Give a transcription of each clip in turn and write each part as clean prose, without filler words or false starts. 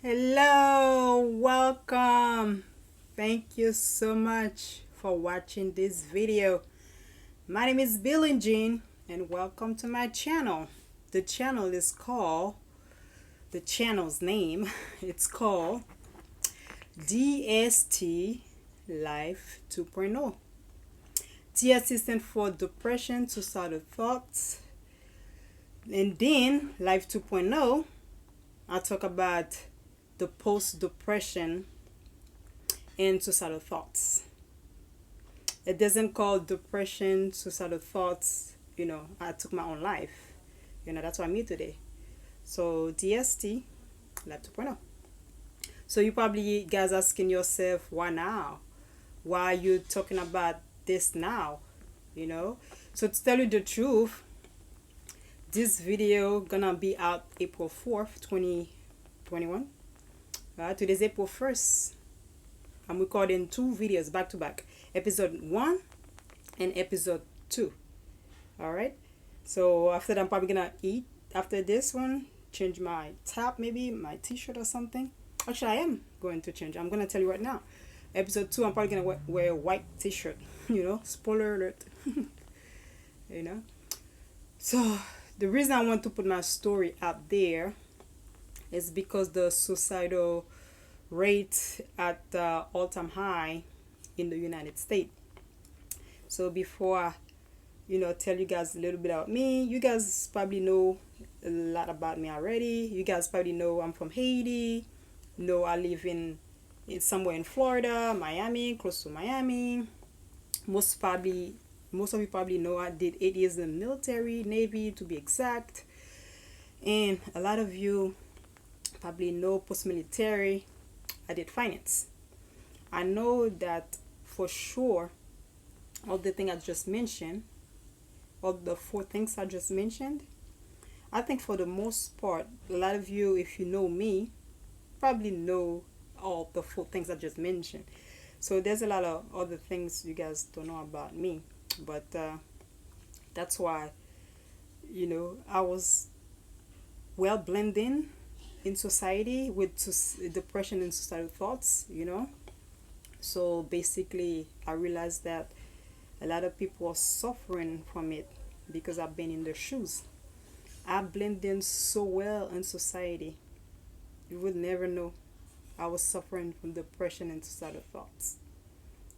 Hello, welcome. Thank you so much for watching this video. My name is Bill and Jean, and welcome to my channel. The channel is called, the channel's name, it's called DST Life 2.0. TST stands for Depression Suicidal Thoughts. And then Life 2.0, I'll talk about the post-depression and suicidal thoughts. It doesn't call depression, suicidal thoughts, I took my own life. That's why I'm here today. So DST, Life 2.0. So you probably guys asking yourself, why now? Why are you talking about this now? So to tell you the truth, this video gonna be out April 4th, 2021. Today's April 1st. I'm recording two videos back to back. Episode 1 and episode 2. Alright? So after that, I'm probably gonna eat after this one. Change my top, maybe my t-shirt or something. Actually, I am going to change. I'm gonna tell you right now. Episode 2, I'm probably gonna wear a white t-shirt. Spoiler alert. So the reason I want to put my story out there is because the suicidal rate at all-time high in the United States. So before I, tell you guys a little bit about me, you guys probably know a lot about me already. You guys probably know I'm from Haiti. I live in somewhere in Florida, Miami, close to Miami. Most of you probably know I did 8 years in the military, Navy to be exact. And a lot of you probably know post-military, I did finance. I know that for sure all the things I just mentioned, all the 4 things I just mentioned, I think for the most part, a lot of you, if you know me, probably know all the 4 things I just mentioned. So there's a lot of other things you guys don't know about me. But that's why, I was well blended in society with depression and suicidal thoughts, So basically, I realized that a lot of people are suffering from it because I've been in their shoes. I blend in so well in society. You would never know I was suffering from depression and suicidal thoughts.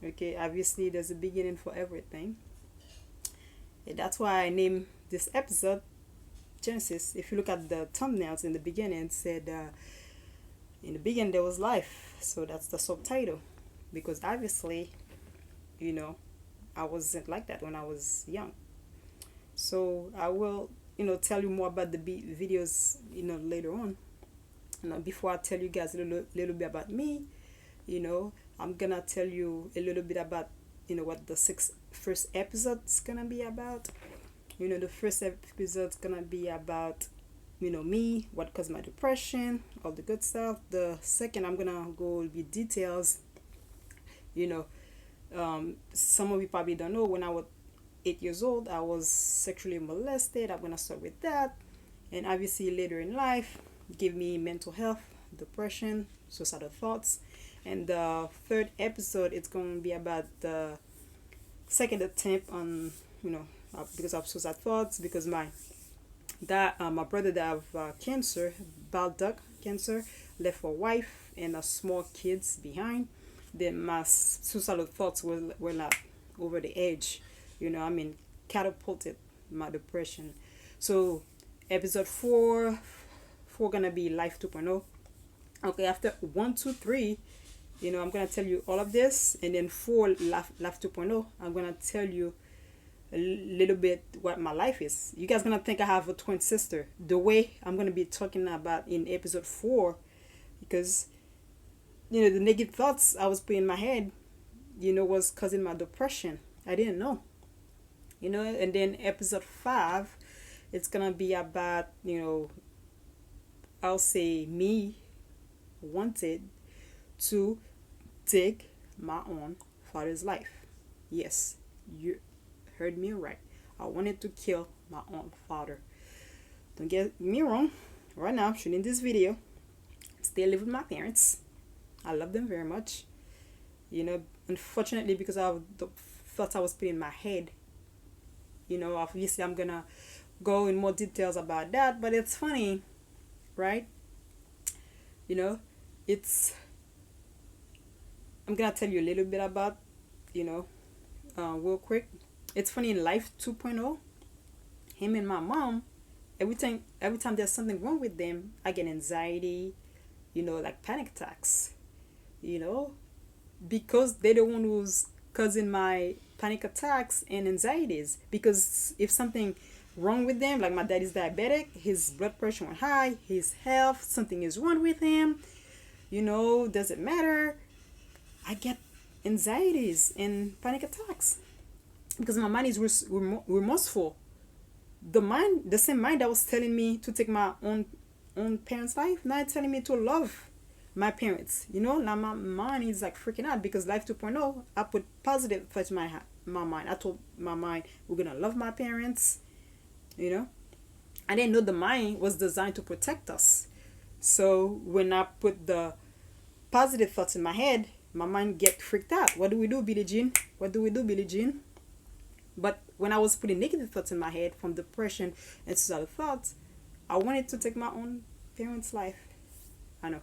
Okay, obviously there's a beginning for everything. And that's why I named this episode Genesis. If you look at the thumbnails in the beginning, it said in the beginning there was life. So that's the subtitle. Because obviously, I wasn't like that when I was young. So I will, tell you more about the videos, later on. Before I tell you guys a little bit about me, I'm gonna tell you a little bit about, what the first episode's gonna be about. The first episode's gonna be about, me, what caused my depression, all the good stuff. The second, I'm gonna go with details. Some of you probably don't know, when I was 8 years old, I was sexually molested. I'm gonna start with that. And obviously later in life, give me mental health, depression, suicidal thoughts. And the third episode, it's going to be about the second attempt on, because of suicide thoughts, because my brother that have cancer, bile duct cancer, left a wife and a small kids behind. Then my suicidal thoughts were not over the edge, catapulted my depression. So episode 4 gonna be Life 2.0. Okay, after 1, 2, 3, I'm gonna tell you all of this, and then 4, Life 2.0, I'm gonna tell you a little bit what my life is. You guys gonna think I have a twin sister, the way I'm gonna be talking about in episode 4, because the negative thoughts I was putting in my head, was causing my depression. I didn't know. And then episode 5, it's gonna be about, I'll say me wanted to take my own father's life. Yes, you heard me right. I wanted to kill my own father. Don't get me wrong. Right now, shooting this video, still live with my parents. I love them very much. Unfortunately, because of the thoughts I was putting in my head, obviously I'm gonna go in more details about that, but it's funny, right? you know it's I'm gonna tell you a little bit about, real quick. It's funny, in life 2.0, him and my mom, every time there's something wrong with them, I get anxiety, like panic attacks, you know because they're the one who's causing my panic attacks and anxieties. Because if something wrong with them, like my dad is diabetic, his blood pressure went high, his health, something is wrong with him, doesn't matter, I get anxieties and panic attacks because my mind is remorseful. The same mind that was telling me to take my own parents' life, now it's telling me to love my parents. Now my mind is like freaking out because life 2.0, I put positive thoughts in my mind. I told my mind we're gonna love my parents. I didn't know the mind was designed to protect us. So when I put the positive thoughts in my head, my mind get freaked out. What do we do, Billie Jean? What do we do, Billie Jean? But when I was putting negative thoughts in my head from depression and suicidal thoughts, I wanted to take my own parents' life. I know.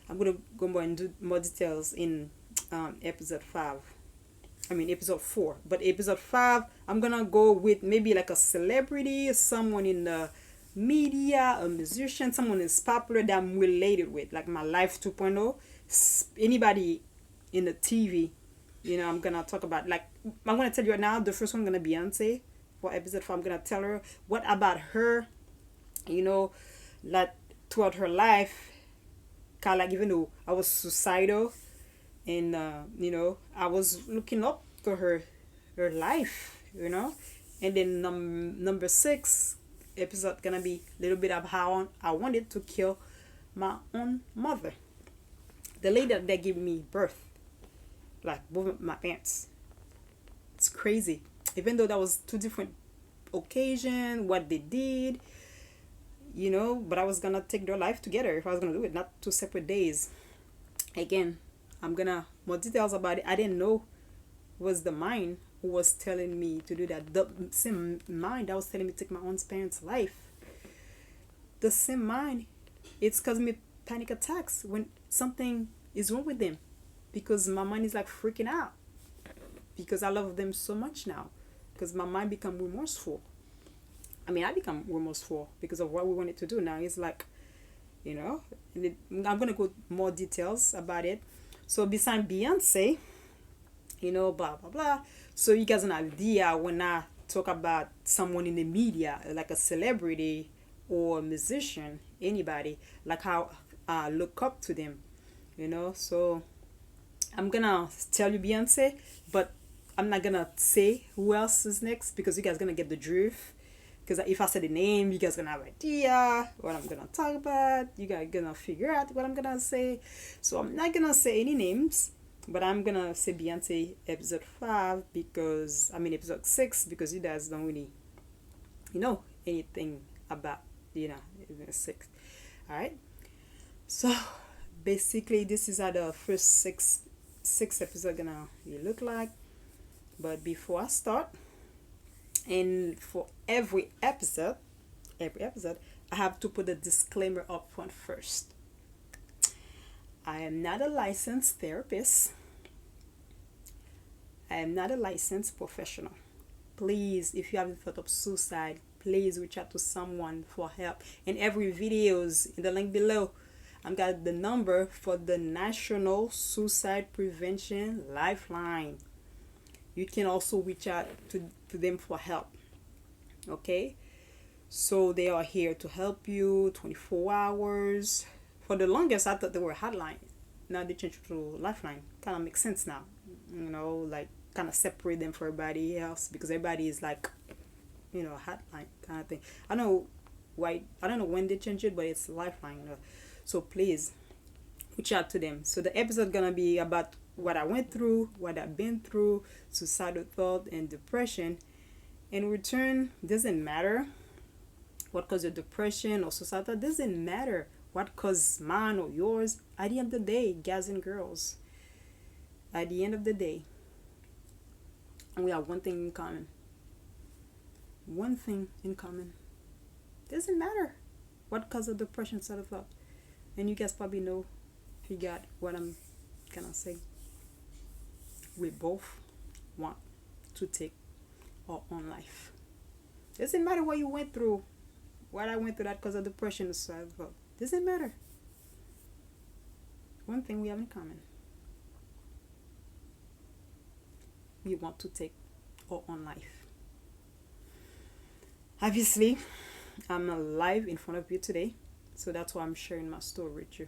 I'm going to go more into more details in episode 5. Episode 4. But episode 5, I'm going to go with maybe like a celebrity, someone in the media, a musician, someone is popular that I'm related with, like my life 2.0. Anybody in the TV, I'm gonna talk about, like, I'm gonna tell you right now, the first one gonna be Beyonce for episode 4. I'm gonna tell her what about her, like throughout her life, kind of like, even though I was suicidal and I was looking up to her life, and then number 6 episode gonna be a little bit of how I wanted to kill my own mother, the lady that gave me birth, like both of my parents. It's crazy. Even though that was 2 different occasions, what they did, but I was gonna take their life together if I was gonna do it, not 2 separate days. Again, I'm gonna more details about it. I didn't know it was the mind who was telling me to do that. The same mind that was telling me to take my own parents' life. The same mind, it's causing me panic attacks when something is wrong with them, because my mind is like freaking out because I love them so much now, because my mind become remorseful. I become remorseful because of what we wanted to do. Now it's like, I'm gonna go more details about it. So besides Beyonce, blah blah blah, so you guys an idea when I talk about someone in the media, like a celebrity or a musician, anybody, like how I look up to them, so I'm gonna tell you Beyonce, but I'm not gonna say who else is next, because you guys gonna get the drift. Because if I say the name, you guys gonna have an idea what I'm gonna talk about. You guys gonna figure out what I'm gonna say. So I'm not gonna say any names, but I'm gonna say Beyonce episode 5 because episode 6, because you guys don't really know anything about 6. All right. So basically, this is how the first six episodes gonna look like. But before I start, and for every episode, I have to put a disclaimer up front first. I am not a licensed therapist. I am not a licensed professional. Please, if you have the thought of suicide, please reach out to someone for help. In every videos, in the link below, I've got the number for the National Suicide Prevention Lifeline. You can also reach out to them for help. Okay? So they are here to help you 24 hours. For the longest, I thought they were a hotline. Now they changed to Lifeline. Kind of makes sense now. Like kind of separate them from everybody else, because everybody is like, hotline kind of thing. I don't know why. I don't know when they changed it, but it's Lifeline. So please reach out to them. So the episode gonna be about what I went through, what I've been through, suicidal thought and depression. In return, doesn't matter what caused your depression or suicidal thought. Doesn't matter what caused mine or yours. At the end of the day, guys and girls, at the end of the day, we have one thing in common. One thing in common. Doesn't matter what causes depression, suicidal thought. And you guys probably know, you got what I'm gonna say. We both want to take our own life. Doesn't matter what you went through, what I went through that cause of depression or suicidal thought. Doesn't matter. One thing we have in common. We want to take our own life. Obviously, I'm alive in front of you today, so that's why I'm sharing my story with you.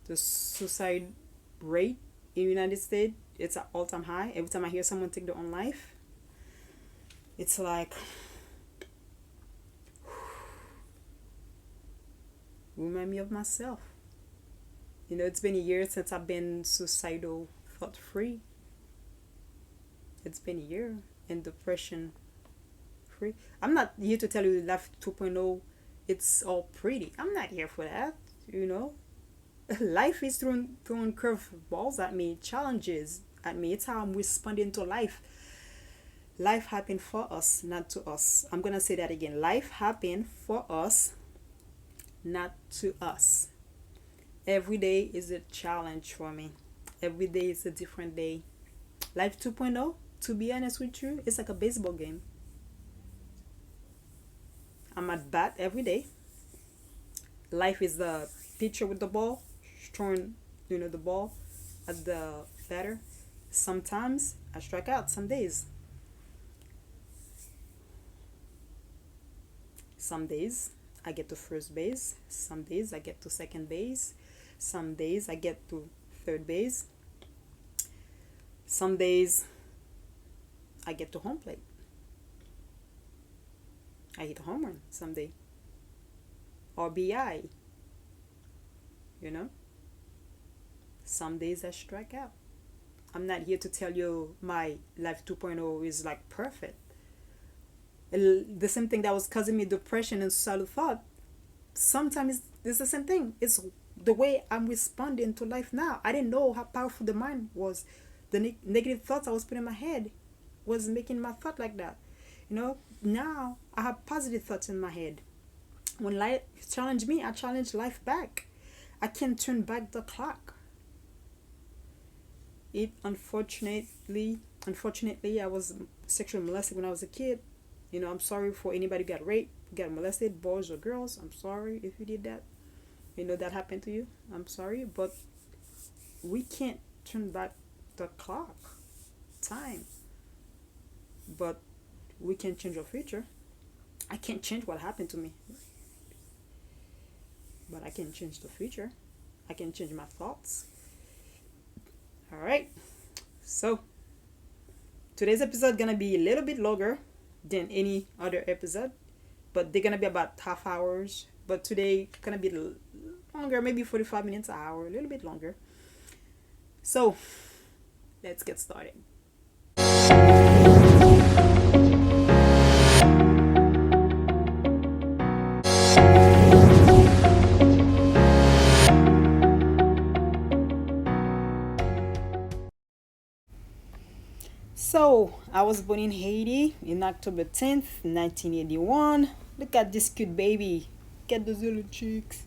The suicide rate in the United States, it's at all-time high. Every time I hear someone take their own life, it's like, remind me of myself. You know, it's been a year since I've been suicidal thought free. It's been a year and depression free. I'm not here to tell you life 2.0 it's all pretty. I'm not here for that, you know. Life is throwing curveballs at me, challenges at me. It's how I'm responding to life. Life happened for us, not to us. I'm gonna say that again. Life happened for us, not to us. Every day is a challenge for me. Every day is a different day. Life 2.0, to be honest with you, it's like a baseball game. I'm at bat every day. Life is the pitcher with the ball, throwing, the ball at the batter. Sometimes I strike out, some days. Some days I get to first base. Some days I get to second base. Some days I get to third base. Some days I get to home plate. I hit a home run someday. RBI. Some days I strike out. I'm not here to tell you my life 2.0 is like perfect. The same thing that was causing me depression and suicidal thought, sometimes it's the same thing. It's the way I'm responding to life now. I didn't know how powerful the mind was. The negative thoughts I was putting in my head was making my thought like that. Now I have positive thoughts in my head. When life challenged me, I challenge life back. I can't turn back the clock. Unfortunately, I was sexually molested when I was a kid. I'm sorry for anybody who got raped, got molested, boys or girls. I'm sorry if you did that. That happened to you. I'm sorry, but we can't turn back the clock, time. But we can change our future. I can't change what happened to me, but I can change the future. I can change my thoughts. All right. So today's episode gonna be a little bit longer than any other episode, but they're gonna be about half hours. But today gonna be longer, maybe 45 minutes, an hour, a little bit longer. So let's get started. So, I was born in Haiti in October 10th, 1981. Look at this cute baby. Look at those little cheeks.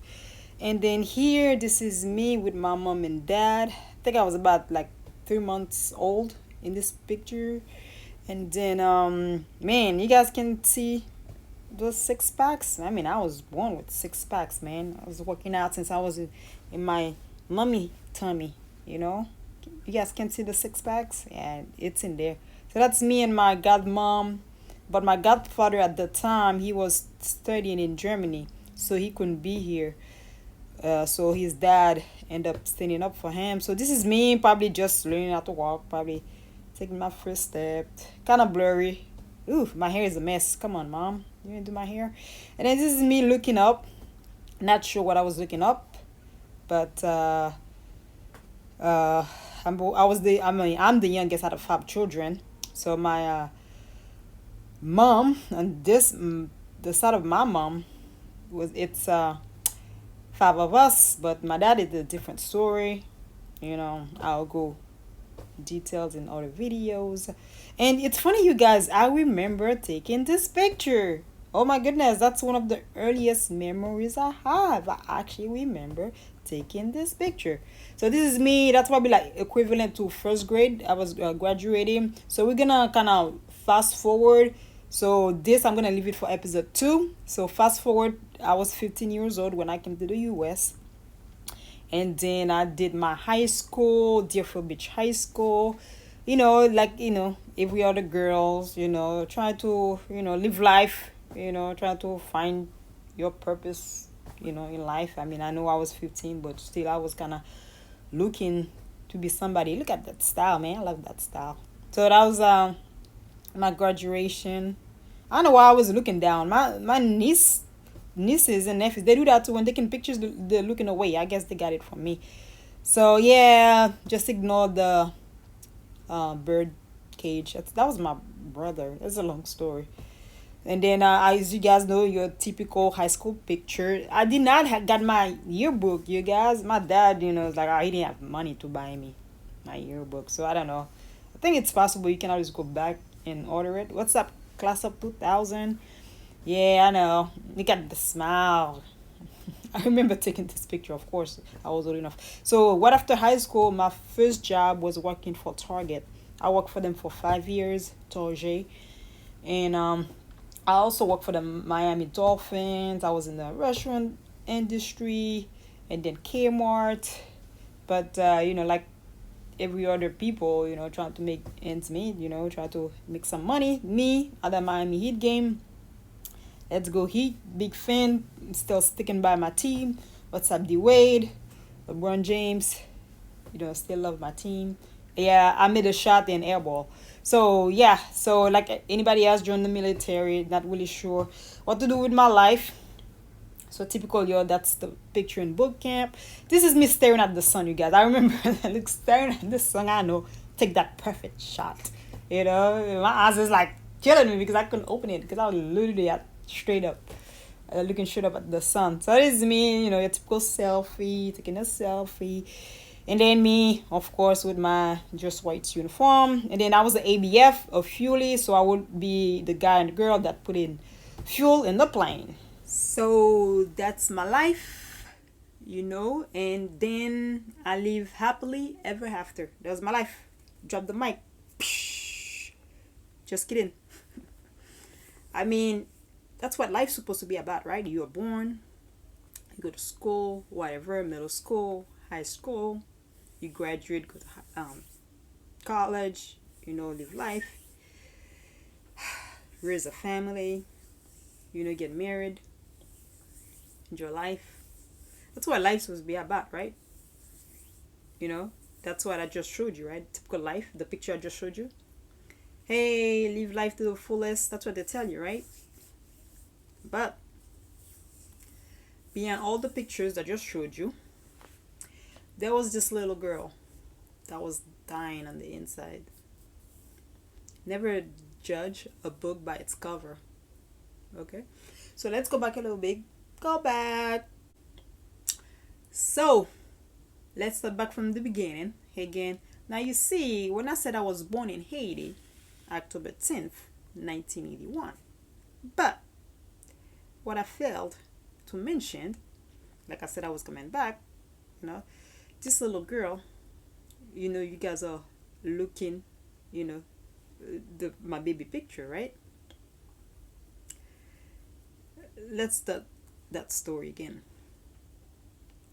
And then here, this is me with my mom and dad. I think I was about like 3 months old in this picture. And then, man, you guys can see those 6 packs. I mean, I was born with 6 packs, man. I was working out since I was in my mommy tummy, You guys can see the 6 packs? Yeah, it's in there. So that's me and my godmom. But my godfather at the time, he was studying in Germany, so he couldn't be here. So his dad ended up standing up for him. So this is me, probably just learning how to walk, probably taking my first step. Kind of blurry. Ooh, my hair is a mess. Come on, mom. You gonna do my hair? And then this is me looking up. Not sure what I was looking up, but I'm the youngest out of 5 children. So my mom and the side of my mom five of us, but my dad is a different story. I'll go details in other videos. And it's funny, you guys, I remember taking this picture. Oh my goodness, that's one of the earliest memories I have. I actually remember taking this picture. So this is me. That's probably like equivalent to first grade. I was graduating. So we're gonna kind of fast forward. So this I'm gonna leave it for episode 2. So fast forward, I was 15 years old when I came to the US, and then I did my high school, Deerfield Beach High School. Like every other girls, try to live life, try to find your purpose, in life. I mean, I know I was 15, but still I was kind of looking to be somebody. Look at that style, man. I love that style. So that was my graduation. I don't know why I was looking down. My nieces and nephews, they do that too. When they taking pictures, they're looking away. I guess they got it from me. So yeah, just ignore the bird cage. That was my brother. That's a long story. And then, as you guys know, your typical high school picture. I did not got my yearbook, you guys. My dad, is like, he didn't have money to buy me my yearbook. So I don't know. I think it's possible you can always go back and order it. What's up, class of 2000? Yeah, I know. You got the smile. I remember taking this picture, of course. I was old enough. So, what after high school, my first job was working for Target. I worked for them for 5 years, Target. And I also worked for the Miami Dolphins. I was in the restaurant industry and then Kmart. But, like every other people, trying to make ends meet, try to make some money. Me, at the Miami Heat game, let's go Heat. Big fan. Still sticking by my team. What's up, D Wade? LeBron James. Still love my team. Yeah, I made a shot and air ball. So yeah, so like anybody else joined the military, not really sure what to do with my life. So typical, that's the picture in boot camp. This is me staring at the sun, you guys. I remember like staring at the sun. I know, take that perfect shot. My eyes is like killing me because I couldn't open it because I was literally at straight up, looking straight up at the sun. So this is me, your typical selfie, taking a selfie. And then me, of course, with my just white uniform. And then I was the ABF of Fuelie, so I would be the guy and the girl that put in fuel in the plane. So that's my life, and then I live happily ever after. That was my life. Drop the mic. Just kidding. I mean, that's what life's supposed to be about, right? You're born, you go to school, whatever, middle school, high school, you graduate, go to college, live life, raise a family, get married, enjoy life. That's what life's supposed to be about, right? That's what I just showed you, right? Typical life, the picture I just showed you. Hey, live life to the fullest. That's what they tell you, right? But beyond all the pictures I just showed you, there was this little girl that was dying on the inside. Never judge a book by its cover. Okay? So let's go back a little bit. Go back. So, let's start back from the beginning again. Now you see, when I said I was born in Haiti, October 10th, 1981. But, what I failed to mention, like I said I was coming back, this little girl, you guys are looking, my baby picture, right? Let's start that story again.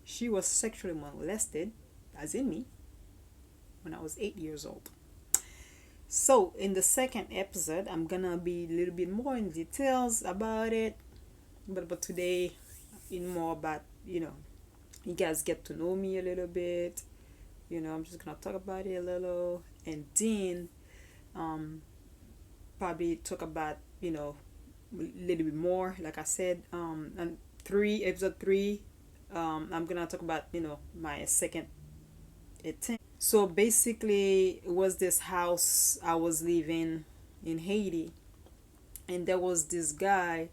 She was sexually molested, as in me, when I was 8 years old. So in the second episode, I'm gonna be a little bit more in details about it, but today, in more about you guys get to know me a little bit. I'm just gonna talk about it a little, and then probably talk about a little bit more. Like I said, and episode 3, I'm gonna talk about my second attempt. So basically, it was this house I was living in Haiti, and there was this guy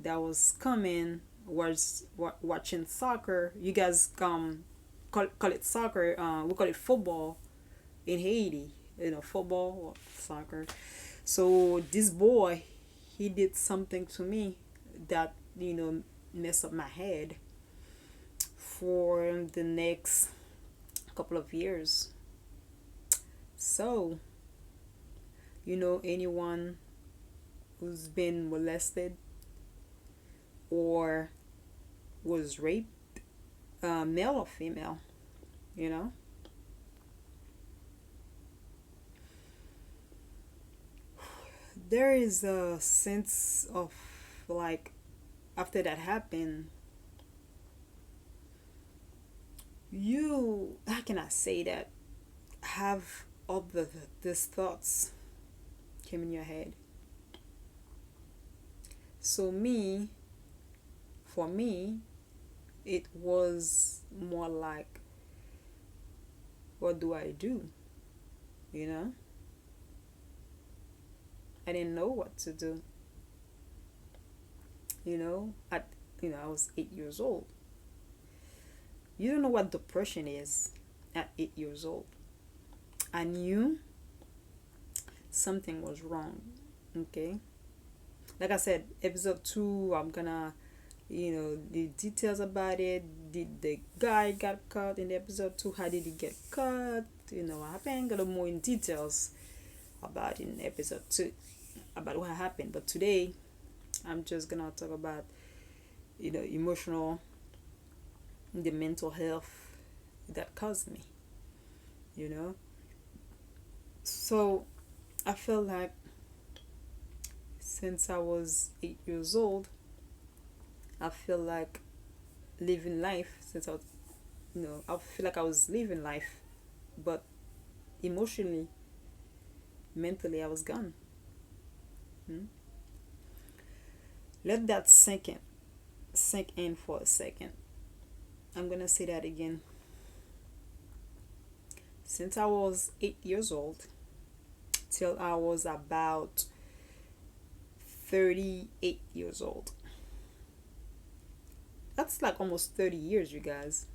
that was coming was watching soccer. You guys call it soccer. We call it football in Haiti. You know, football or soccer. So this boy, he did something to me that messed up my head for the next couple of years. So, anyone who's been molested or was raped, male or female, you know, there is a sense of like after that happened, you, how can I say that, have all these thoughts came in your head. So for me, it was more like, what do I do? You know, I didn't know what to do. At I was 8 years old. You don't know what depression is at 8 years old. I knew something was wrong. Okay, like I said, episode 2, I'm gonna the details about it. Did the guy got caught in the episode 2? How did he get caught? What happened? Got more in details about in episode 2 about what happened. But today I'm just gonna talk about emotional, the mental health that caused me. you know so I feel like since I was 8 years old, I feel like living life since I was, I feel like I was living life, but emotionally, mentally, I was gone. Hmm? Let that sink in for a second. I'm gonna say that again. Since I was 8 years old till I was about 38 years old. That's like almost 30 years, you guys.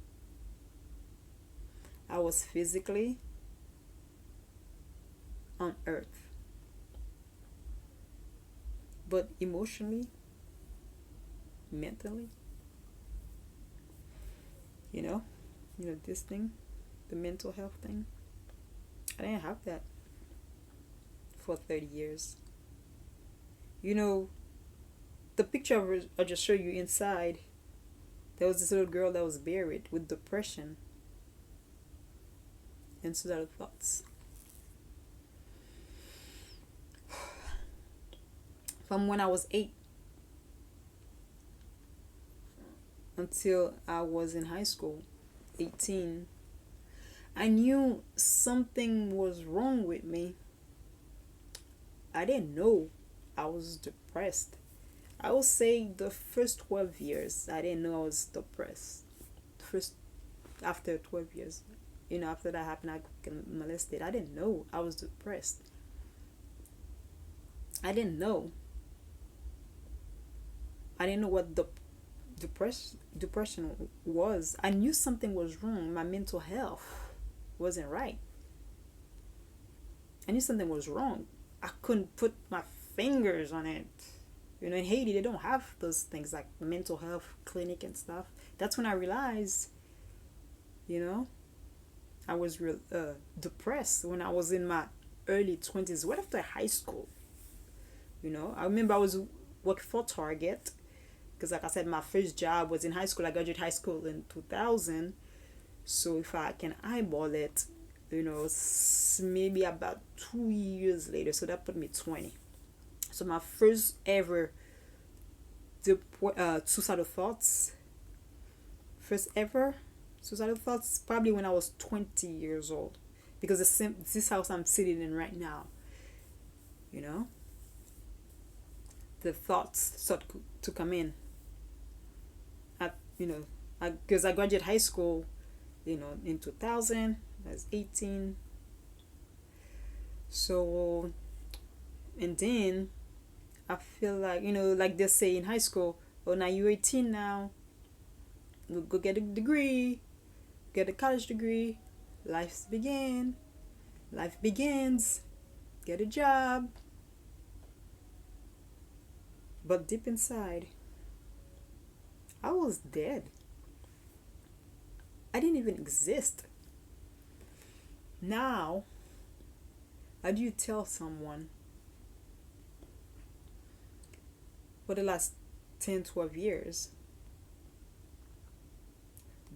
I was physically on earth, but emotionally, mentally, you know, this thing, the mental health thing, I didn't have that for 30 years. The picture I just showed you inside, there was this little girl that was buried with depression and suicidal thoughts. From when I was 8 until I was in high school, 18, I knew something was wrong with me. I didn't know I was depressed. I would say the first 12 years, I didn't know I was depressed. First, after 12 years, after that happened, I got molested. I didn't know I was depressed. I didn't know. I didn't know what depression was. I knew something was wrong. My mental health wasn't right. I knew something was wrong. I couldn't put my fingers on it. In Haiti, they don't have those things like mental health clinic and stuff. That's when I realized, I was real depressed when I was in my early 20s, right after high school. I remember I was working for Target because, like I said, my first job was in high school. I graduated high school in 2000. So if I can eyeball it, maybe about 2 years later. So that put me 20. So my first ever suicidal thoughts, probably when I was 20 years old. Because this house I'm sitting in right now, the thoughts start to come in. Because I graduated high school, in 2000. I was 18. So, and then I feel like, like they say in high school, Oh, now you're 18 now. Go get a degree. Get a college degree. Life begin. Life begins. Get a job. But deep inside, I was dead. I didn't even exist. Now, how do you tell someone for the last 10, 12 years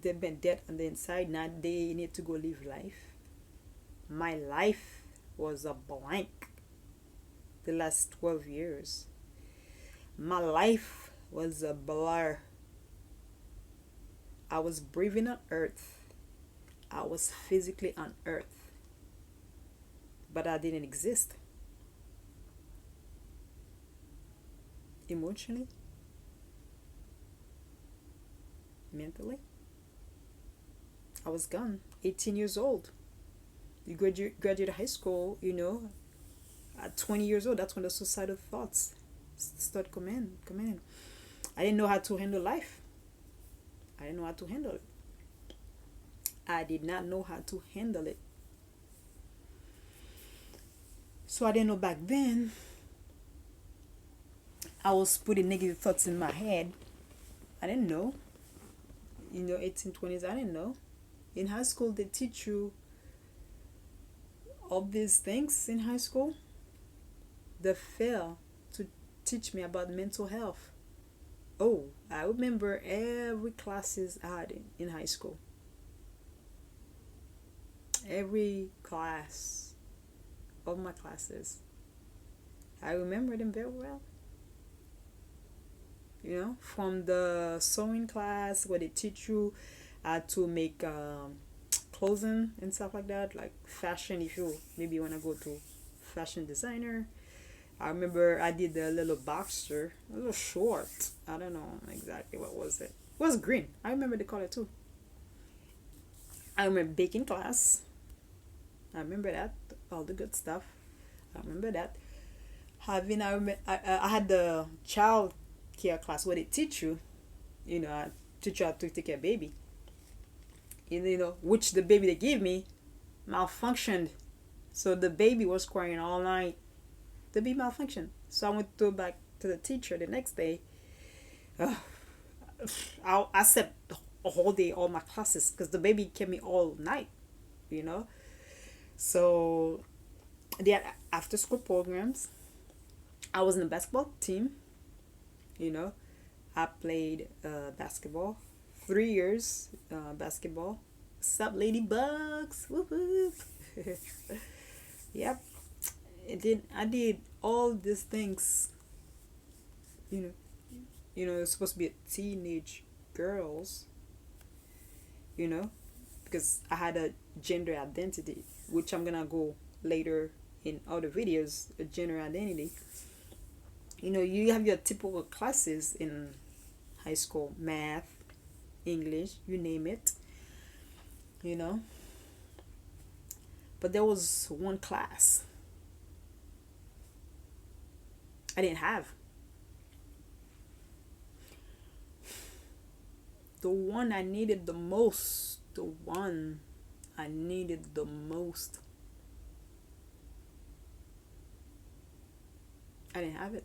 they've been dead on the inside, now they need to go live life? My life was a blank the last 12 years. My life was a blur. I was breathing on earth. I was physically on earth. But I didn't exist. Emotionally, mentally, I was gone. 18 years old. You graduate high school, at 20 years old, that's when the suicidal thoughts start coming in. I didn't know how to handle life. I didn't know how to handle it. I did not know how to handle it. So I didn't know back then. I was putting negative thoughts in my head. I didn't know. 1820s, I didn't know. In high school, they teach you all these things in high school. They fail to teach me about mental health. Oh, I remember every classes I had in high school. Every class of my classes. I remember them very well. From the sewing class where they teach you how to make clothing and stuff like that, like fashion, if you maybe want to go to fashion designer. I remember I did the little boxer, a little short. I don't know exactly what was it. It was green. I remember the color too. I remember baking class. I remember that. All the good stuff. I remember that. I had the child care class where they teach you, teach you how to take care of baby. Which the baby they gave me malfunctioned. So the baby was crying all night. The baby malfunctioned. So I went back to the teacher the next day. I slept a whole day, all my classes, because the baby kept me all night, So they had after school programs. I was in the basketball team. I played basketball 3 years. Basketball. Sup, ladybugs? Whoop whoop. Yep. And then I did all these things. It's supposed to be a teenage girls. Because I had a gender identity, which I'm gonna go later in other videos. A gender identity. You have your typical classes in high school: math, English, you name it. But there was one class I didn't have. The one I needed the most. The one I needed the most. I didn't have it.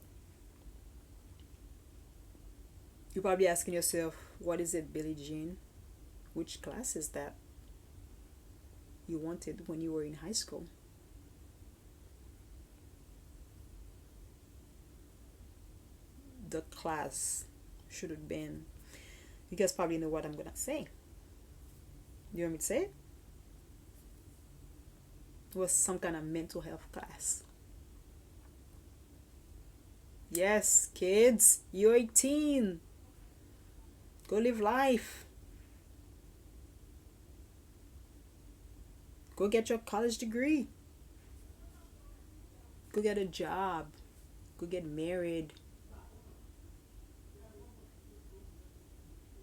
You're probably asking yourself, what is it, Billie Jean? Which class is that you wanted when you were in high school? The class should have been, you guys probably know what I'm gonna say. You want me to say it? It was some kind of mental health class. Yes, kids, you're 18. Go live life. Go get your college degree. Go get a job. Go get married.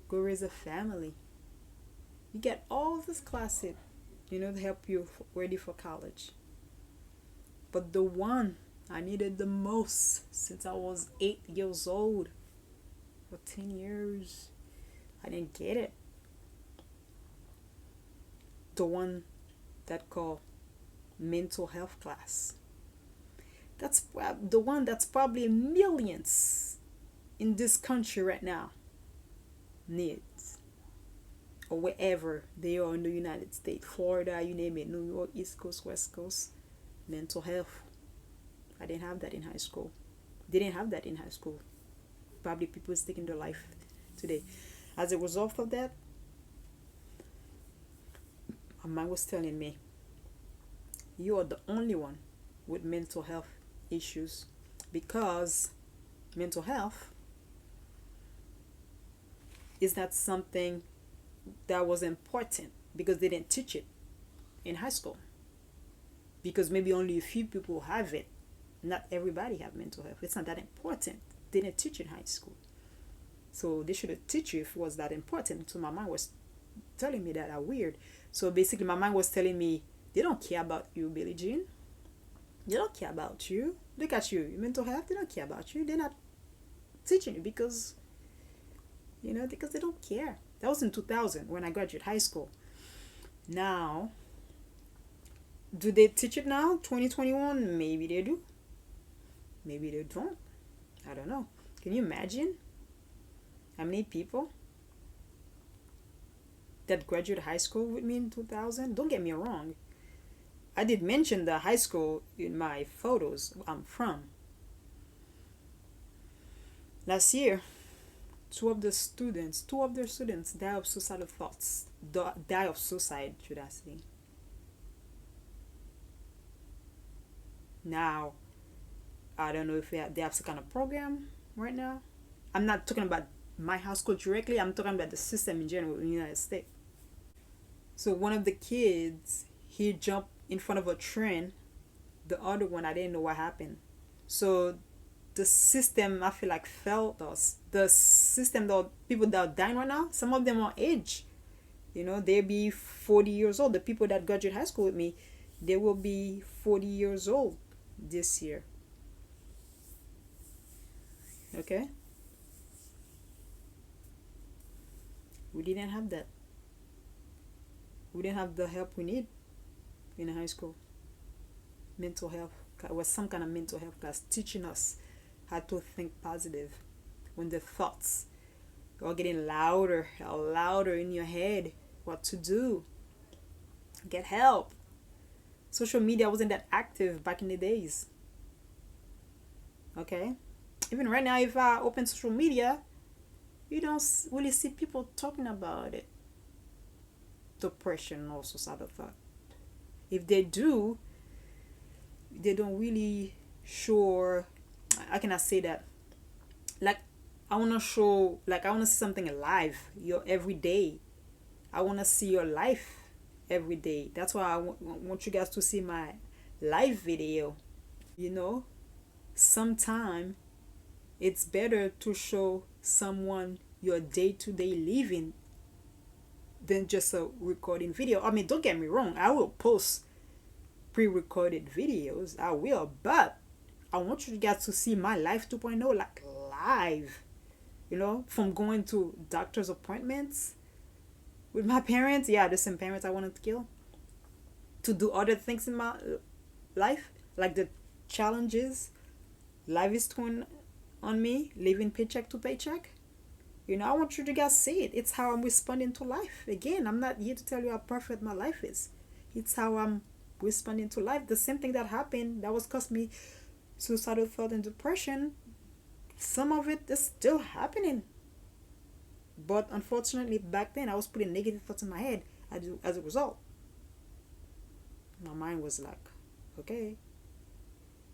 Go raise a family. You get all this classes, to help you ready for college. But the one I needed the most since I was 8 years old for 10 years. I didn't get it. The one that called mental health class. That's the one that's probably millions in this country right now needs, or wherever they are in the United States, Florida, you name it, New York, East Coast, West Coast, mental health. I didn't have that in high school. Didn't have that in high school. Probably people is taking their life today. As a result of that, my mind was telling me, you are the only one with mental health issues, because mental health is not something that was important because they didn't teach it in high school. Because maybe only a few people have it. Not everybody have mental health. It's not that important. They didn't teach it in high school. So they should have teach you if it was that important. So my mind was telling me that are weird. So basically my mind was telling me, they don't care about you, Billie Jean. They don't care about you. Look at you. Mental health, they don't care about you. They're not teaching you because, because they don't care. That was in 2000 when I graduated high school. Now, do they teach it now, 2021? Maybe they do. Maybe they don't. I don't know. Can you imagine how many people that graduated high school with me in 2000? Don't get me wrong. I did mention the high school in my photos I'm from. Last year, two of their students died of suicidal thoughts. Die of suicide, should I say. Now, I don't know if they have some kind of program right now. I'm not talking about my high school directly. I'm talking about the system in general in the United States. So one of the kids, he jumped in front of a train. The other one, I didn't know what happened. So the system, I feel like, failed us. The system, the people that are dying right now, some of them are age. They be 40 years old. The people that graduate high school with me, they will be 40 years old this year. Okay? We didn't have that. We didn't have the help we need in high school. Mental health. It was some kind of mental health class teaching us how to think positive when the thoughts are getting louder and louder in your head. What to do. Get help. Social media wasn't that active back in the days. Okay? Even right now, if I open social media, you don't really see people talking about it. Depression or suicidal thought. If they do, they don't really show. How can I say that? Like, I want to see something alive your every day. I want to see your life every day. That's why I want you guys to see my live video. Sometime it's better to show someone your day-to-day living than just a recording video. I mean, don't get me wrong, I will post pre-recorded videos. I will, but I want you guys to see my life 2.0, like live. From going to doctor's appointments with my parents, the same parents I wanted to kill, to do other things in my life, like the challenges life is throwing on me, living paycheck to paycheck. I want you to guys see it. It's how I'm responding to life. Again, I'm not here to tell you how perfect my life is. It's how I'm responding to life. The same thing that happened, that was caused me suicidal thought and depression. Some of it is still happening. But unfortunately, back then, I was putting negative thoughts in my head as a result. My mind was like, okay,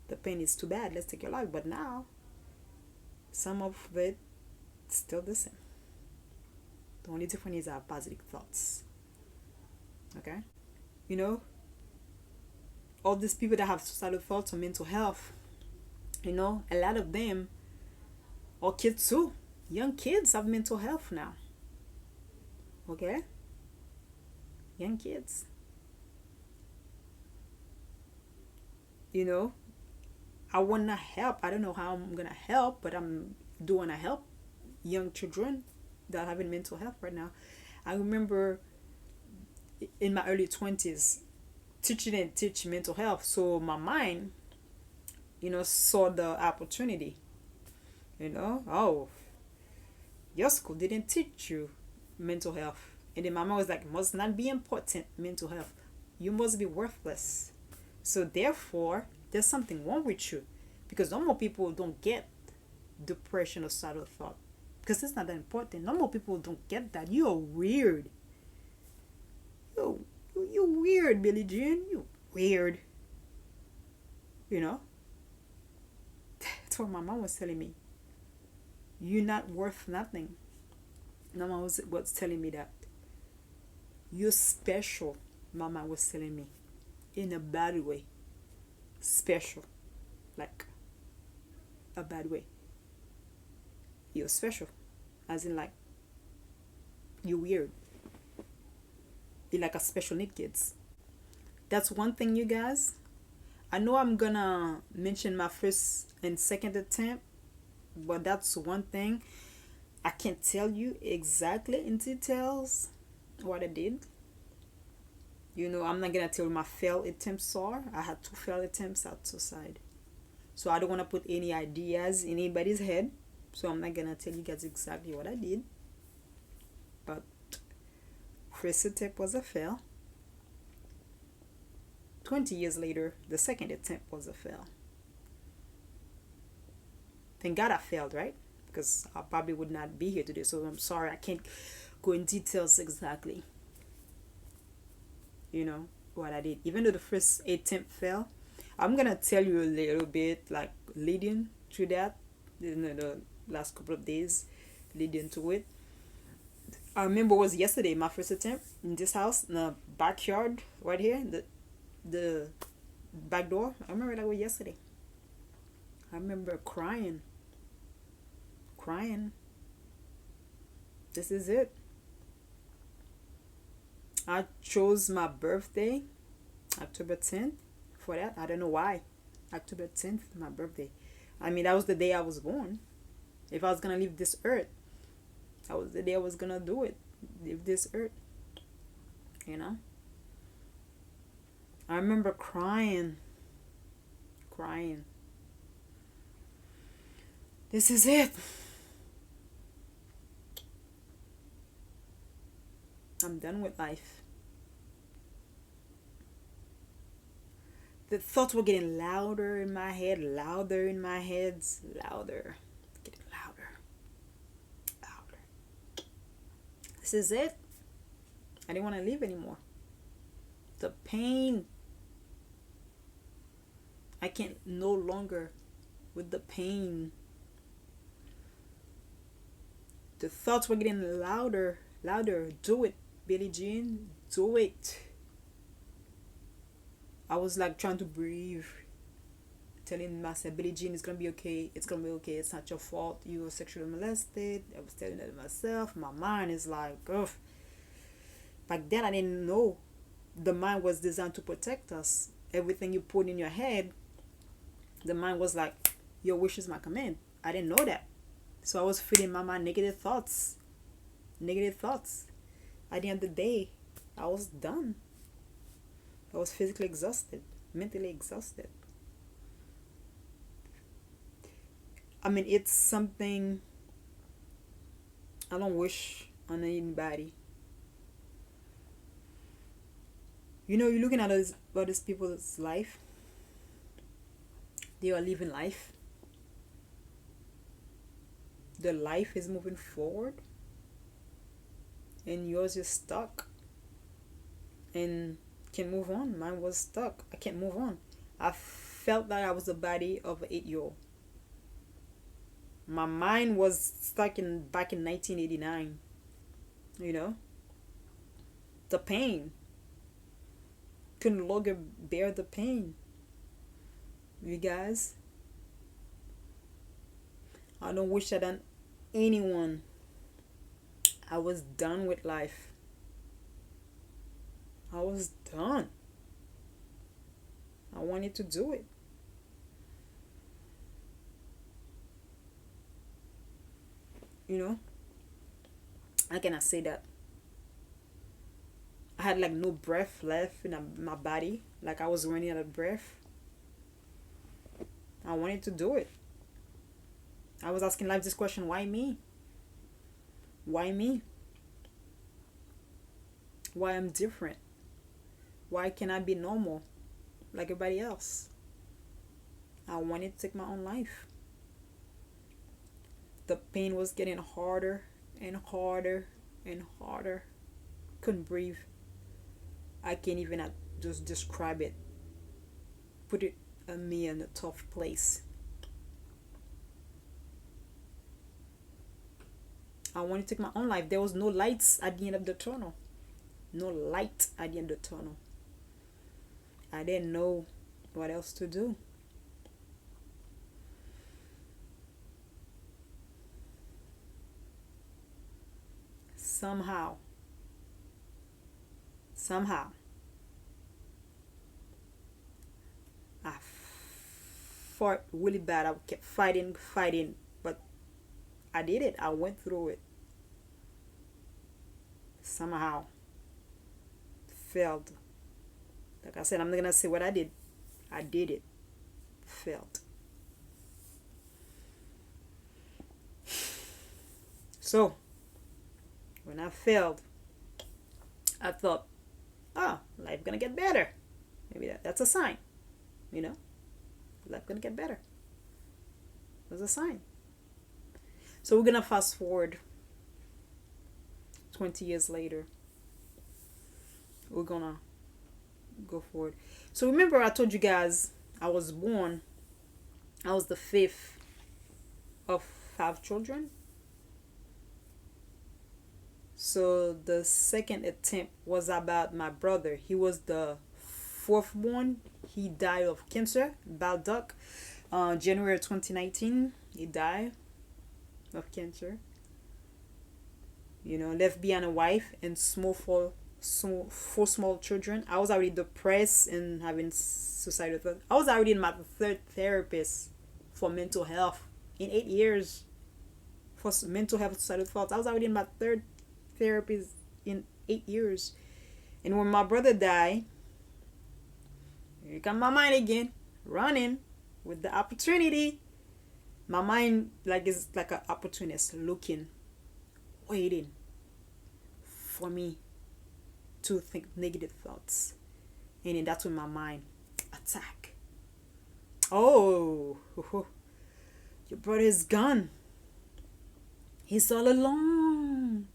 the pain is too bad. Let's take your life. But now, some of it still the same. The only difference is our positive thoughts. Okay? All these people that have suicidal thoughts or mental health, a lot of them are kids too. Young kids have mental health now. Okay? Young kids. I want to help. I don't know how I'm going to help, but I'm doing a help young children that are having mental health right now. I remember in my early 20s teaching and teach mental health, so my mind, saw the opportunity. Oh, your school didn't teach you mental health, and then my mom was like, must not be important, mental health, you must be worthless. So therefore there's something wrong with you, because normal people don't get depression or suicidal thought, because it's not that important. Normal people don't get that. You're weird. You weird, Billie Jean. You weird. You know. That's what my mom was telling me. You're not worth nothing. Mama was telling me that. You're special. Mama was telling me, in a bad way. Special, like a bad way. You're special, as in like you're weird. You're like a special need kids. That's one thing, you guys. I know I'm gonna mention my first and second attempt, but that's one thing. I can't tell you exactly in details what I did. I'm not gonna tell you my failed attempts are. I had two failed attempts at suicide. So I don't wanna put any ideas in anybody's head. So I'm not gonna tell you guys exactly what I did. But first attempt was a fail. 20 years later, the second attempt was a fail. Thank God I failed, right? Because I probably would not be here today. So I'm sorry, I can't go in details exactly. What I did. Even though the first attempt failed, I'm gonna tell you a little bit, like leading to that, the last couple of days leading to it. I remember it was yesterday, my first attempt in this house, in the backyard right here, the back door. I remember that was yesterday. I remember crying. This is it. I chose my birthday, October 10th, for that. I don't know why. October 10th, my birthday. I mean, that was the day I was born. If I was going to leave this earth, that was the day I was going to do it. Leave this earth. I remember crying. This is it. I'm done with life. The thoughts were getting louder in my head, louder, getting louder. This is it. I didn't want to live anymore. The pain. I can't no longer with the pain. The thoughts were getting louder. Do it, Billie Jean. Do it. I was like trying to breathe, telling myself, Billie Jean, it's gonna be okay. It's gonna be okay. It's not your fault. You were sexually molested. I was telling that to myself. My mind is like, ugh. Back then, I didn't know the mind was designed to protect us. Everything you put in your head, the mind was like, your wish is my command. I didn't know that. So I was feeding my mind negative thoughts. At the end of the day, I was done. I was physically exhausted, mentally exhausted. I mean, it's something I don't wish on anybody. You're looking at these people's life. They are living life. Their life is moving forward. And yours is stuck. And can't move on. Mine was stuck. I can't move on. I felt like I was the body of an 8-year-old. My mind was stuck back in 1989. The pain. Couldn't no longer bear the pain. You guys, I don't wish that on anyone. I was done with life. I was done. I wanted to do it. You know, I cannot say that. I had like no breath left in my body. Like I was running out of breath. I wanted to do it. I was asking life this question: why me? Why me? Why I'm different? Why can't I be normal like everybody else? I wanted to take my own life. The pain was getting harder and harder and harder. Couldn't breathe. I can't even just describe it. Put it on me in a tough place. I wanted to take my own life. There was no lights at the end of the tunnel. No light at the end of the tunnel. I didn't know what else to do. Somehow, I fought really bad. I kept fighting, but I did it. I went through it. Somehow, failed. Like I said, I'm not gonna say what I did. I did it. Failed. So, when I failed, I thought, oh, life gonna get better. Maybe that's a sign. You know, life gonna get better. That's a sign. So we're gonna fast forward 20 years later. We're gonna go forward. So remember, I told you guys I was the fifth of 5 children. So the second attempt was about my brother. He was the fourth born. He died of cancer, bile duct. January 2019, he died of cancer. Left behind a wife and four small children. I was already depressed and having suicidal thoughts. I was already in my third therapist for mental health in 8 years. For mental health suicidal thoughts, I was already in my third therapist in 8 years. And when my brother died, here come my mind again, running with the opportunity. My mind is like an opportunist, looking, waiting for me to think negative thoughts. And then that's when my mind attack. Oh, your brother is gone. He's all alone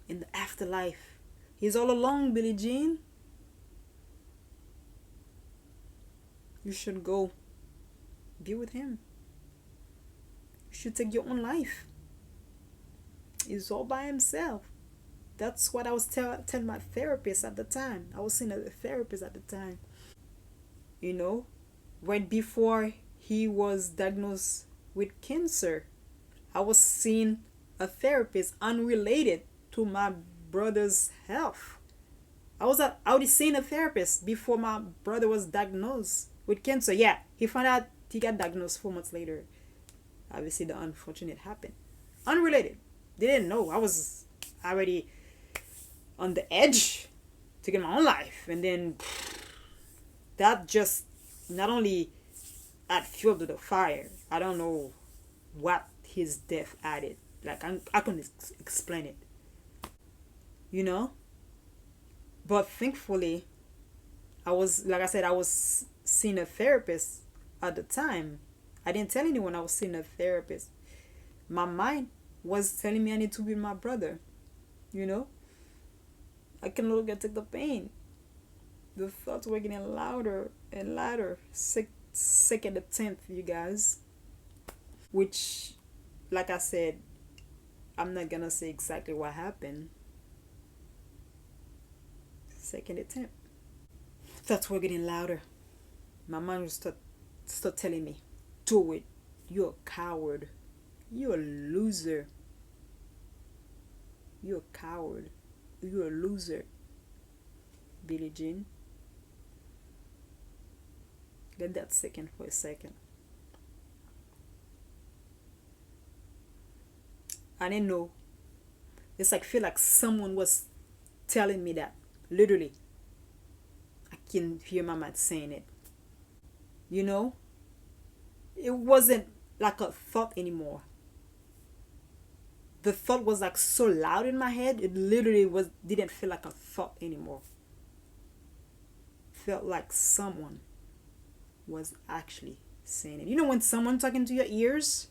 in the afterlife. He's all alone, Billie Jean. You should go be with him. You should take your own life. He's all by himself. That's what I was telling my therapist at the time. I was seeing a therapist at the time. Right before he was diagnosed with cancer, I was seeing a therapist unrelated to my brother's health. I was already seeing a therapist before my brother was diagnosed with cancer. Yeah, he found out he got diagnosed 4 months later. Obviously, the unfortunate happened. Unrelated. They didn't know. I was already on the edge to get my own life. And then that just not only add fuel to the fire. I don't know what his death added. I couldn't explain it. But thankfully, I was seeing a therapist at the time. I didn't tell anyone I was seeing a therapist. My mind was telling me I need to be with my brother. I can no longer take the pain. The thoughts were getting louder and louder. Second attempt, you guys. Which, like I said, I'm not gonna say exactly what happened. Second attempt. Thoughts were getting louder. My mind was start telling me, do it. You're a coward. You're a loser. You're a coward. You're a loser. Billie Jean. Let that second for a second. I didn't know. It's like feel like someone was telling me that. Literally. I can hear my mind saying it. You know? It wasn't like a thought anymore. The thought was like so loud in my head, it literally was didn't feel like a thought anymore. Felt like someone was actually saying it. You know when someone talking to your ears?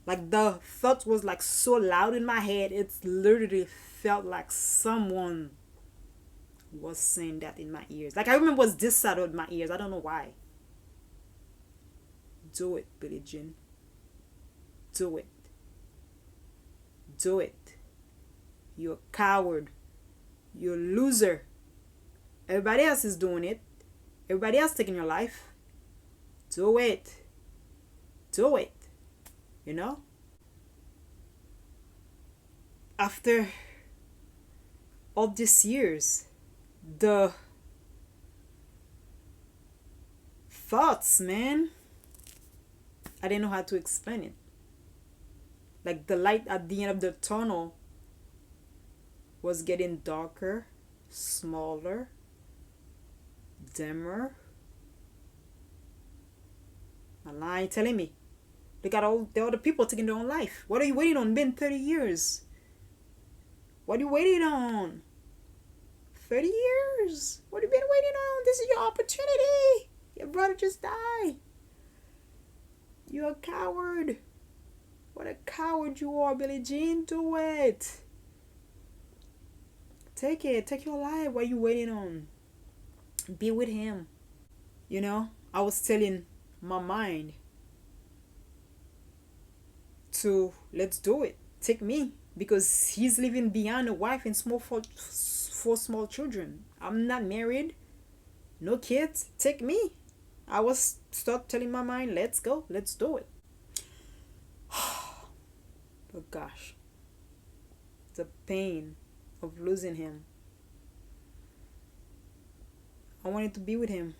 Like the thought was like so loud in my head, it's literally felt like someone was saying that in my ears. Like I remember it was this side of my ears. I don't know why. Do it, Billie Jean. Do it. Do it. You're a coward. You're a loser. Everybody else is doing it. Everybody else taking your life. Do it. Do it. You know? After all these years, the thoughts, man, I didn't know how to explain it. Like the light at the end of the tunnel was getting darker, smaller, dimmer. My line telling me. Look at all the other people taking their own life. What are you waiting on? Been 30 years. What are you waiting on? 30 years. What have you been waiting on? This is your opportunity. Your brother just died. You're a coward. What a coward you are, Billie Jean. Do it. Take it. Take your life. What are you waiting on? Be with him. You know, I was telling my mind to let's do it. Take me. Because he's leaving behind a wife and four small children. I'm not married. No kids. Take me. I was start telling my mind, let's go. Let's do it. But gosh, the pain of losing him. I wanted to be with him.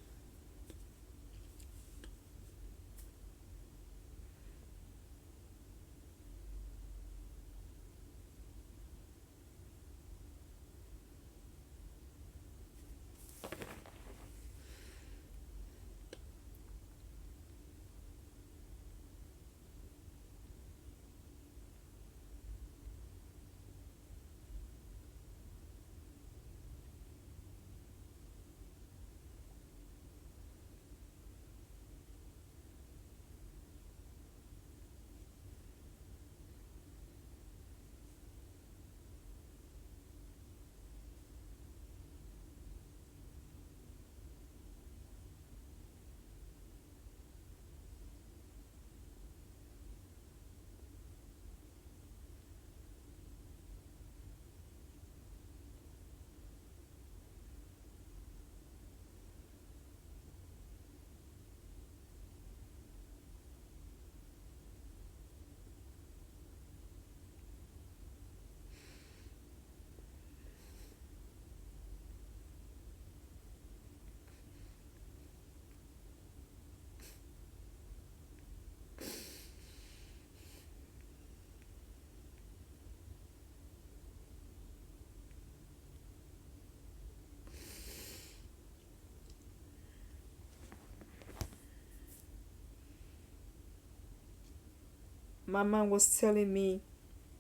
My mind was telling me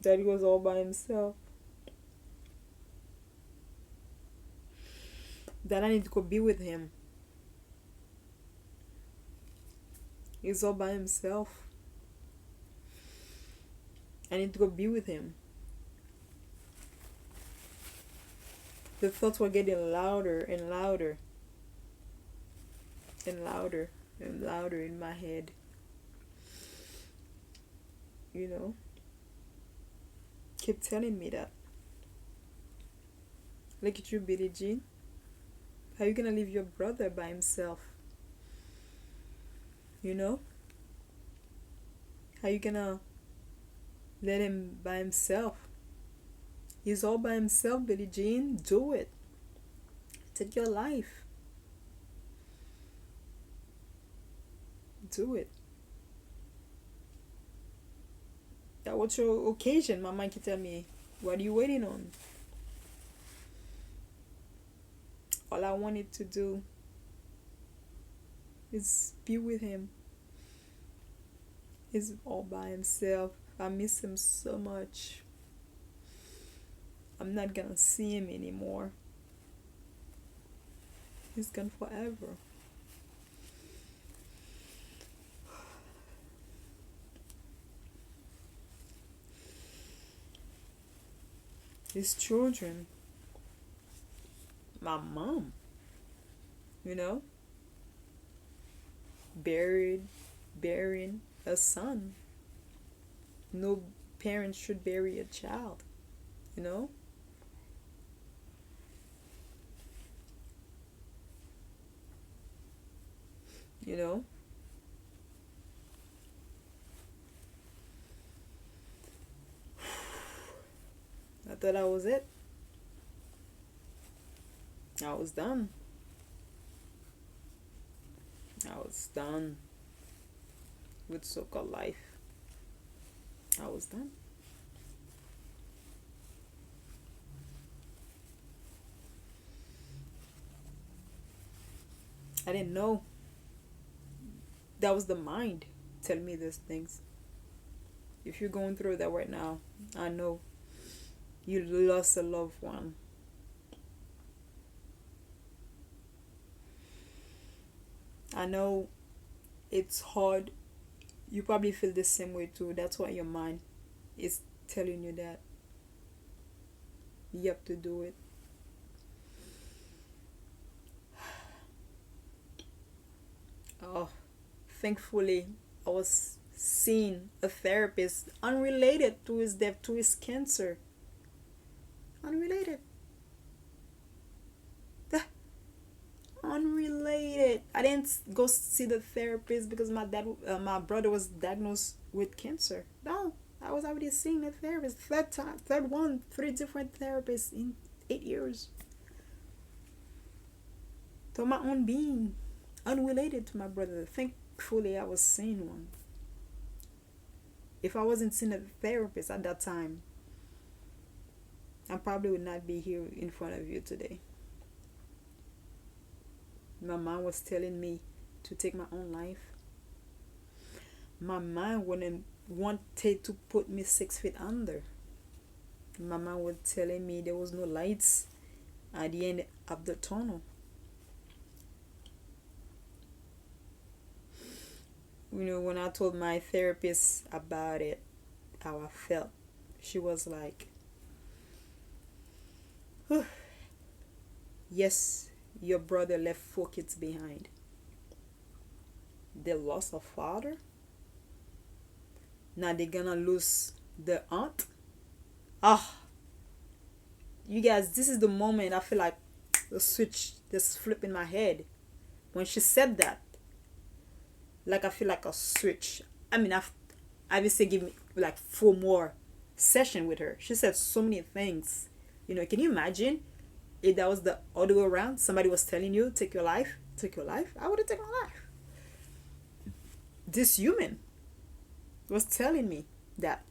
that he was all by himself. That I need to go be with him. He's all by himself. I need to go be with him. The thoughts were getting louder and louder. And louder and louder in my head. You know? Keep telling me that. Look at you, Billie Jean. How you gonna leave your brother by himself? You know? How you gonna let him by himself? He's all by himself, Billie Jean. Do it. Take your life. Do it. That was your occasion. My mind can tell me, what are you waiting on? All I wanted to do is be with him. He's all by himself. I miss him so much. I'm not gonna see him anymore. He's gone forever. His children, my mom, you know, burying a son. No parent should bury a child, you know. You know, I thought I was it. I was done. I was done with so-called life. I was done. I didn't know that was the mind telling me these things. If you're going through that right now, I know you lost a loved one. I know it's hard. You probably feel the same way too. That's why your mind is telling you that you have to do it. Oh, thankfully, I was seeing a therapist unrelated to his death, to his cancer. Unrelated. Unrelated. I didn't go see the therapist because my brother was diagnosed with cancer. No, I was already seeing a therapist. Third time, third one, three different therapists in 8 years. So my own being, unrelated to my brother. Thankfully, I was seeing one. If I wasn't seeing a therapist at that time, I probably would not be here in front of you today. My mind was telling me to take my own life. My mind wanted to put me 6 feet under. My mind was telling me there was no lights at the end of the tunnel. You know, when I told my therapist about it, how I felt, she was like, yes, your brother left 4 kids behind. They lost a father. Now they're gonna lose the aunt. Ah, you guys, this is the moment I feel like the switch just flipped in my head. When she said that, like I feel like a switch. I mean, I would say give me like 4 more session with her. She said so many things. You know, can you imagine if that was the other way around? Somebody was telling you, take your life. I would have taken my life. This human was telling me that.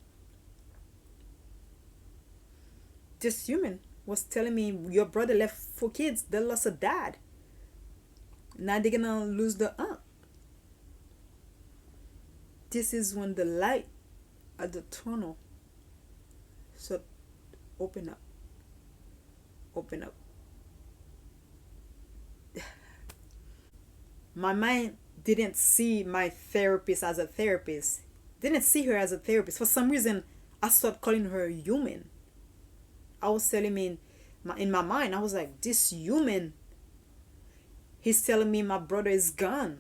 This human was telling me your brother left 4 kids. They lost a dad. Now they're gonna lose the aunt. This is when the light at the tunnel should open up. Open up. My mind didn't see my therapist as a therapist. Didn't see her as a therapist. For some reason, I started calling her human. I was telling me in my mind, I was like, this human, he's telling me my brother is gone.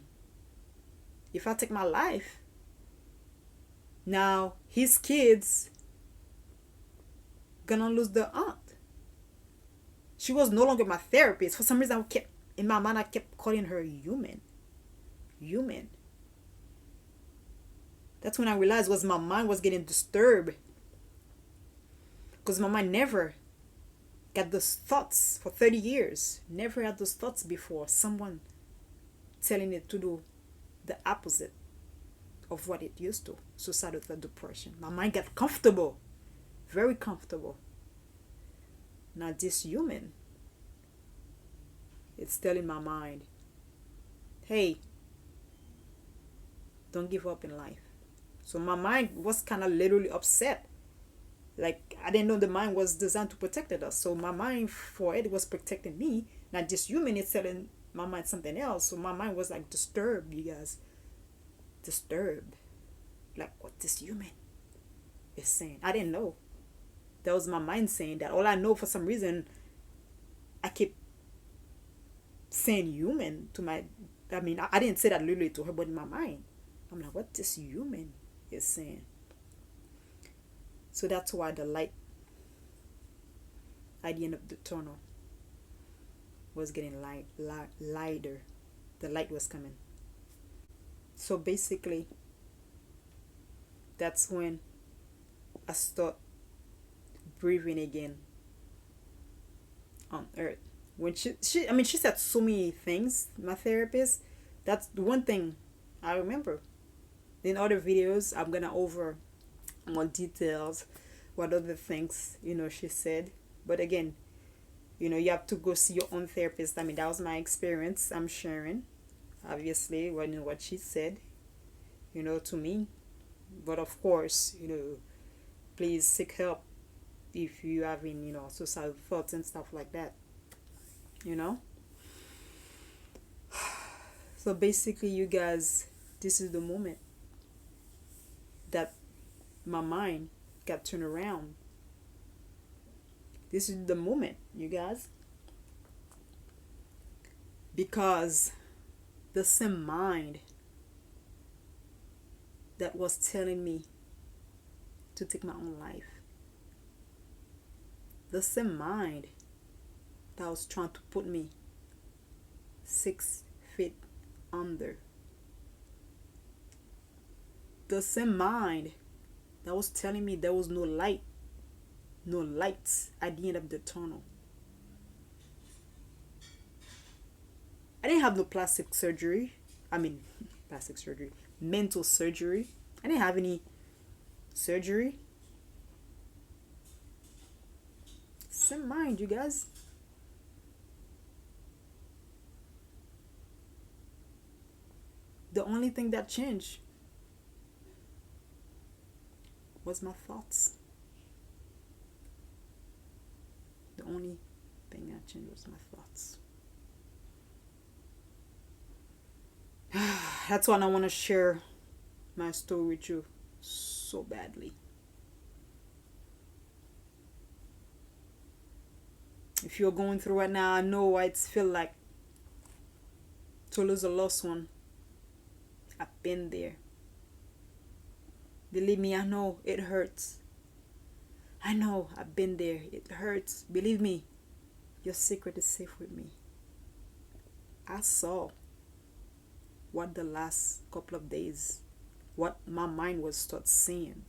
If I take my life, now his kids gonna lose the aunt. She was no longer my therapist. For some reason, in my mind, I kept calling her human. Human. That's when I realized was my mind was getting disturbed. Because my mind never got those thoughts for 30 years. Never had those thoughts before. Someone telling it to do the opposite. of what it used to. Suicidal thought, depression. My mind got comfortable, very comfortable. Now this human, it's telling my mind, hey, don't give up in life. So my mind was kind of literally upset. Like, I didn't know the mind was designed to protect us. So my mind, for it, was protecting me. Now this human is telling my mind something else. So my mind was like disturbed, you guys. Disturbed. Like what this human is saying. I didn't know. That was my mind saying that. All I know, for some reason, I keep saying human to my, I didn't say that literally to her, but in my mind, I'm like, what this human is saying. So that's why the light at the end of the tunnel was getting lighter. The light was coming. So basically, that's when I start breathing again on earth. When she said so many things, my therapist. That's the one thing I remember. In other videos, I'm gonna over more details what other things she said. But again, you have to go see your own therapist. That was my experience. I'm sharing, obviously, what she said, to me. But of course, please seek help if you having suicidal thoughts and stuff like that. So basically, you guys, this is the moment that my mind got turned around. This is the moment, you guys, because the same mind that was telling me to take my own life, the same mind that was trying to put me 6 feet under, the same mind that was telling me there was no lights at the end of the tunnel. I didn't have no plastic surgery. Mental surgery. I didn't have any surgery. Same mind, you guys. The only thing that changed was my thoughts. The only thing that changed was my thoughts. That's why I want to share my story with you so badly. If you're going through it now, I know what it feels like to lose a lost one. I've been there. Believe me, I know it hurts. I know I've been there. It hurts. Believe me, your secret is safe with me. I saw what the last couple of days, what my mind was start seeing.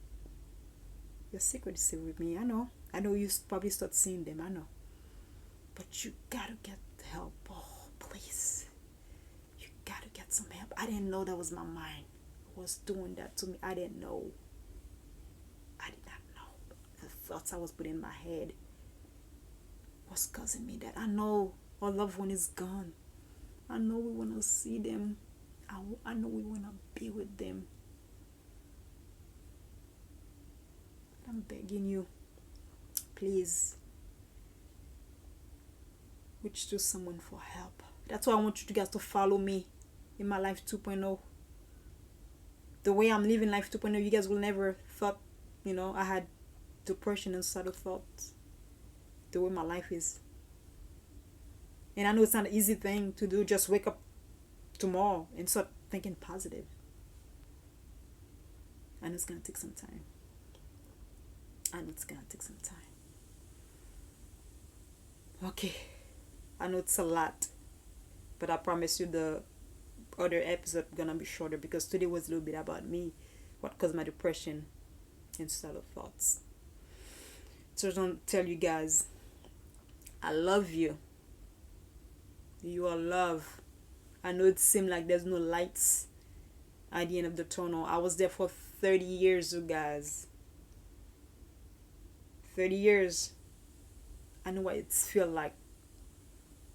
Your secret is safe with me. I know you probably start seeing them. I know. But you gotta get help. Oh, please. You gotta get some help. I didn't know that was my mind was doing that to me. I didn't know. I did not know. The thoughts I was putting in my head was causing me that. I know our loved one is gone. I know we want to see them. I know we want to be with them. I'm begging you, please, reach to someone for help. That's why I want you guys to follow me in my life 2.0. The way I'm living life 2.0, you guys will never thought, I had depression and suicidal thoughts. The way my life is. And I know it's not an easy thing to do, just wake up tomorrow and start thinking positive. I know it's going to take some time. Okay. I know it's a lot. But I promise you the other episode gonna be shorter because today was a little bit about me, what caused my depression and suicidal thoughts. So I don't tell you guys, I love you. You are loved. I know it seems like there's no lights at the end of the tunnel. I was there for 30 years, you guys. 30 years. I know what it feels like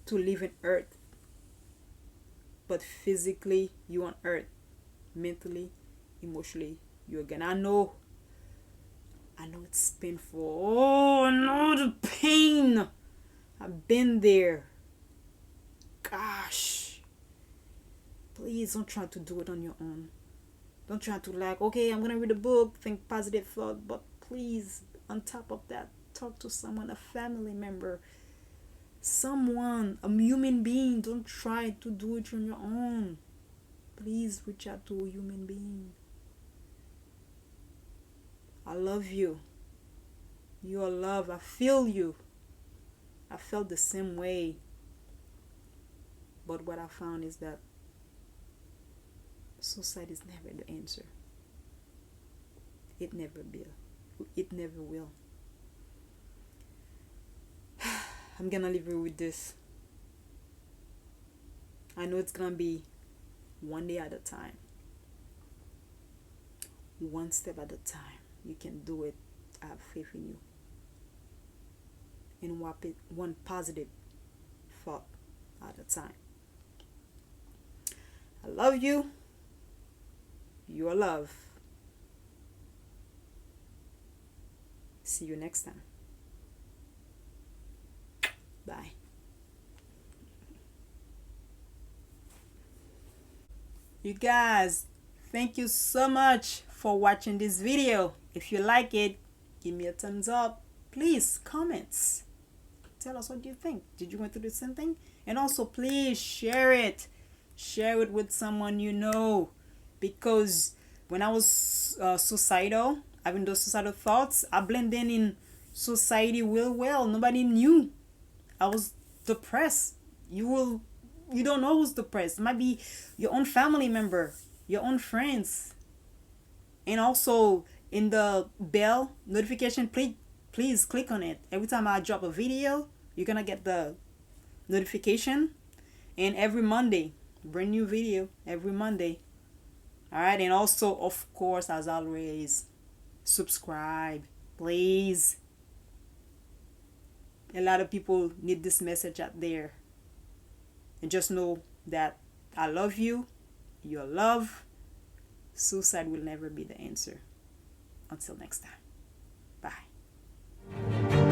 to live in earth. But physically, you on earth. Mentally, emotionally, you're again. I know it's painful. Oh no, the pain. I've been there. Gosh. Please don't try to do it on your own. Don't try to like, okay, I'm gonna read a book, think positive thought, but please, on top of that, talk to someone, a family member, someone, a human being. Don't try to do it on your own. Please reach out to a human being. I love you. You are loved. I feel you. I felt the same way. But what I found is that suicide is never the answer. It never will. It never will. I'm gonna leave you with this. I know it's gonna be one day at a time. One step at a time. You can do it. I have faith in you. And one positive thought at a time. I love you. You are loved. See you next time. Bye. You guys, thank you so much for watching this video. If you like it, give me a thumbs up. Please, comments. Tell us what you think. Did you go through the same thing? And also, please share it. Share it with someone you know. Because when I was suicidal, having those suicidal thoughts, I blended in society real well. Nobody knew I was depressed. You don't know who's depressed. It might be your own family member, your own friends. And also in the bell notification, please click on it. Every time I drop a video, you're gonna get the notification. And every Monday, brand new video every Monday. Alright, and also of course, as always, subscribe, please. A lot of people need this message out there. And just know that I love you. You're loved. Suicide will never be the answer. Until next time. Bye.